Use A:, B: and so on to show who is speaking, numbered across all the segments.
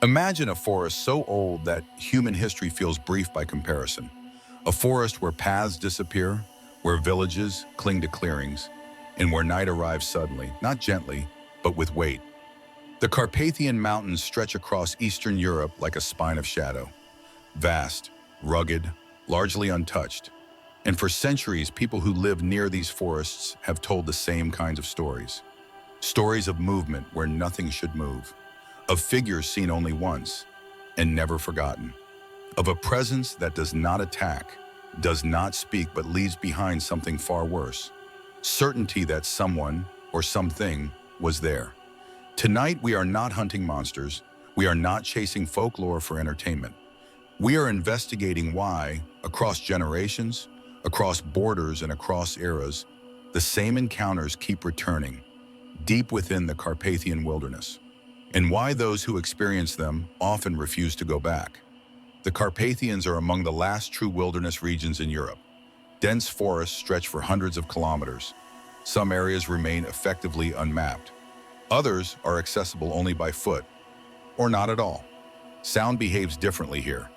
A: Imagine a forest so old that human history feels brief by comparison. A forest where paths disappear, where villages cling to clearings, and where night arrives suddenly, not gently, but with weight. The Carpathian Mountains stretch across Eastern Europe like a spine of shadow. Vast, rugged, largely untouched. And for centuries, people who live near these forests have told the same kinds of stories. Stories of movement where nothing should move. Of figures seen only once and never forgotten. Of a presence that does not attack, does not speak, but leaves behind something far worse. Certainty that someone or something was there. Tonight, we are not hunting monsters. We are not chasing folklore for entertainment. We are investigating why, across generations, across borders and across eras, the same encounters keep returning, deep within the Carpathian wilderness, and why those who experience them often refuse to go back. The Carpathians are among the last true wilderness regions in Europe. Dense forests stretch for hundreds of kilometers. Some areas remain effectively unmapped. Others are accessible only by foot, or not at all. Sound behaves differently here.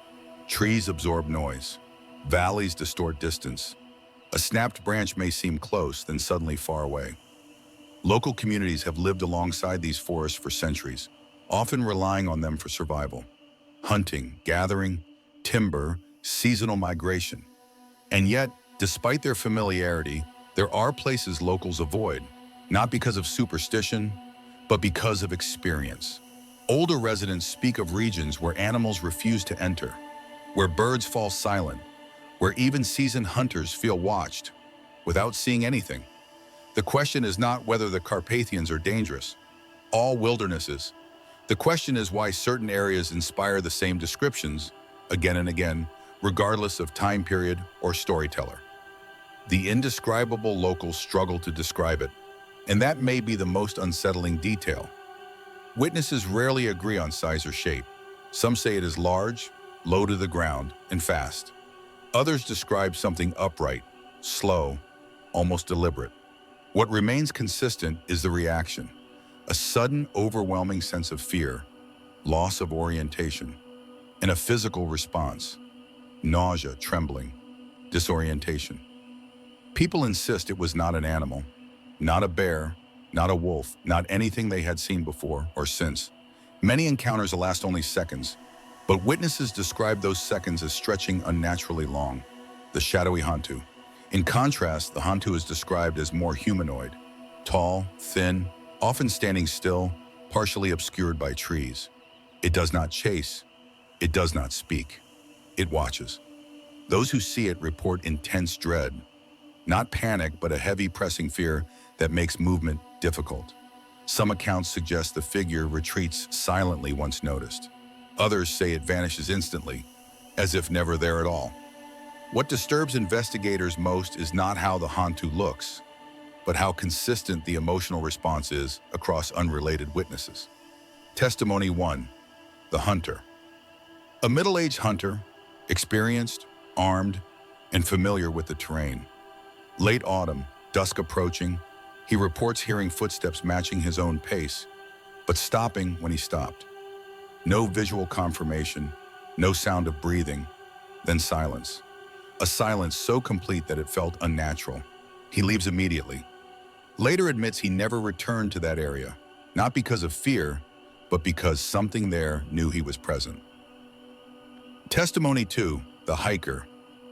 A: Trees absorb noise. Valleys distort distance. A snapped branch may seem close, then suddenly far away. Local communities have lived alongside these forests for centuries, often relying on them for survival. Hunting, gathering, timber, seasonal migration. And yet, despite their familiarity, there are places locals avoid, not because of superstition, but because of experience. Older residents speak of regions where animals refuse to enter, where birds fall silent, where even seasoned hunters feel watched without seeing anything. The question is not whether the Carpathians are dangerous. All wildernesses. The question is why certain areas inspire the same descriptions again and again, regardless of time period or storyteller. The indescribable locals struggle to describe it, and that may be the most unsettling detail. Witnesses rarely agree on size or shape. Some say it is large, low to the ground, and fast. Others describe something upright, slow, almost deliberate. What remains consistent is the reaction, a sudden, overwhelming sense of fear, loss of orientation, and a physical response, nausea, trembling, disorientation. People insist it was not an animal, not a bear, not a wolf, not anything they had seen before or since. Many encounters last only seconds, but witnesses describe those seconds as stretching unnaturally long. The Shadowy Hantu. In contrast, the Hantu is described as more humanoid, tall, thin, often standing still, partially obscured by trees. It does not chase. It does not speak. It watches. Those who see it report intense dread, not panic, but a heavy pressing fear that makes movement difficult. Some accounts suggest the figure retreats silently once noticed. Others say it vanishes instantly, as if never there at all. What disturbs investigators most is not how the Hantu looks, but how consistent the emotional response is across unrelated witnesses. Testimony 1. The Hunter. A middle-aged hunter, experienced, armed, and familiar with the terrain. Late autumn, dusk approaching, he reports hearing footsteps matching his own pace, but stopping when he stopped. No visual confirmation, no sound of breathing, then silence. A silence so complete that it felt unnatural. He leaves immediately. Later admits he never returned to that area, not because of fear, but because something there knew he was present. Testimony 2, the hiker.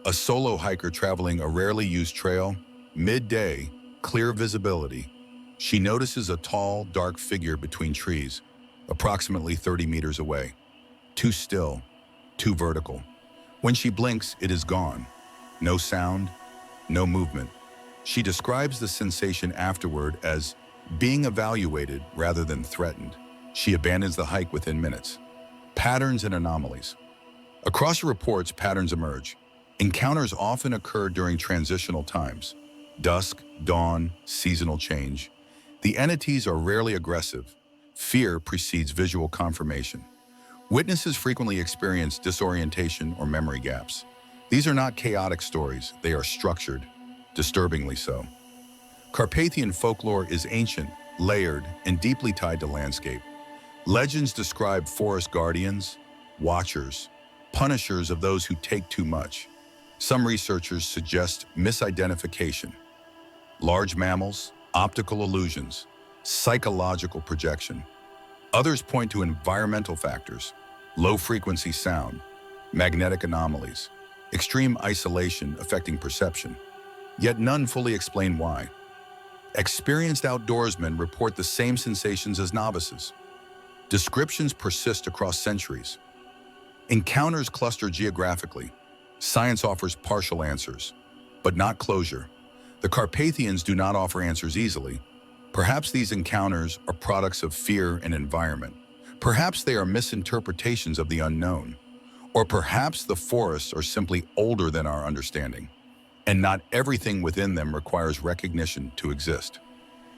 A: A solo hiker traveling a rarely used trail, midday, clear visibility. She notices a tall, dark figure between trees, approximately 30 meters away. Too still, too vertical. When she blinks, it is gone. No sound, no movement. She describes the sensation afterward as being evaluated rather than threatened. She abandons the hike within minutes. Patterns and anomalies. Across reports, patterns emerge. Encounters often occur during transitional times. Dusk, dawn, seasonal change. The entities are rarely aggressive. Fear precedes visual confirmation. Witnesses frequently experience disorientation or memory gaps. These are not chaotic stories, they are structured, disturbingly so. Carpathian folklore is ancient, layered, and deeply tied to landscape. Legends describe forest guardians, watchers, punishers of those who take too much. Some researchers suggest misidentification, large mammals, optical illusions, psychological projection. Others point to environmental factors, low-frequency sound, magnetic anomalies, extreme isolation affecting perception. Yet none fully explain why. Experienced outdoorsmen report the same sensations as novices. Descriptions persist across centuries. Encounters cluster geographically. Science offers partial answers, but not closure. The Carpathians do not offer answers easily. Perhaps these encounters are products of fear and environment. Perhaps they are misinterpretations of the unknown. Or perhaps the forests are simply older than our understanding, and not everything within them requires recognition to exist.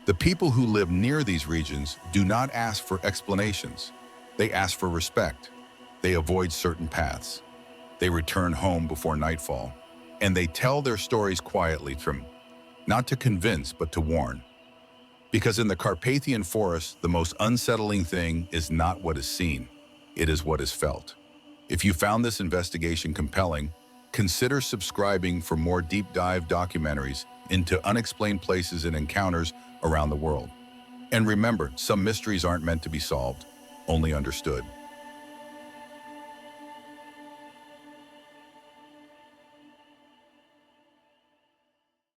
A: The people who live near these regions do not ask for explanations. They ask for respect. They avoid certain paths. They return home before nightfall, and they tell their stories quietly, not to convince, but to warn. Because in the Carpathian forest, the most unsettling thing is not what is seen, it is what is felt. If you found this investigation compelling, consider subscribing for more deep dive documentaries into unexplained places and encounters around the world. And remember, some mysteries aren't meant to be solved, only understood.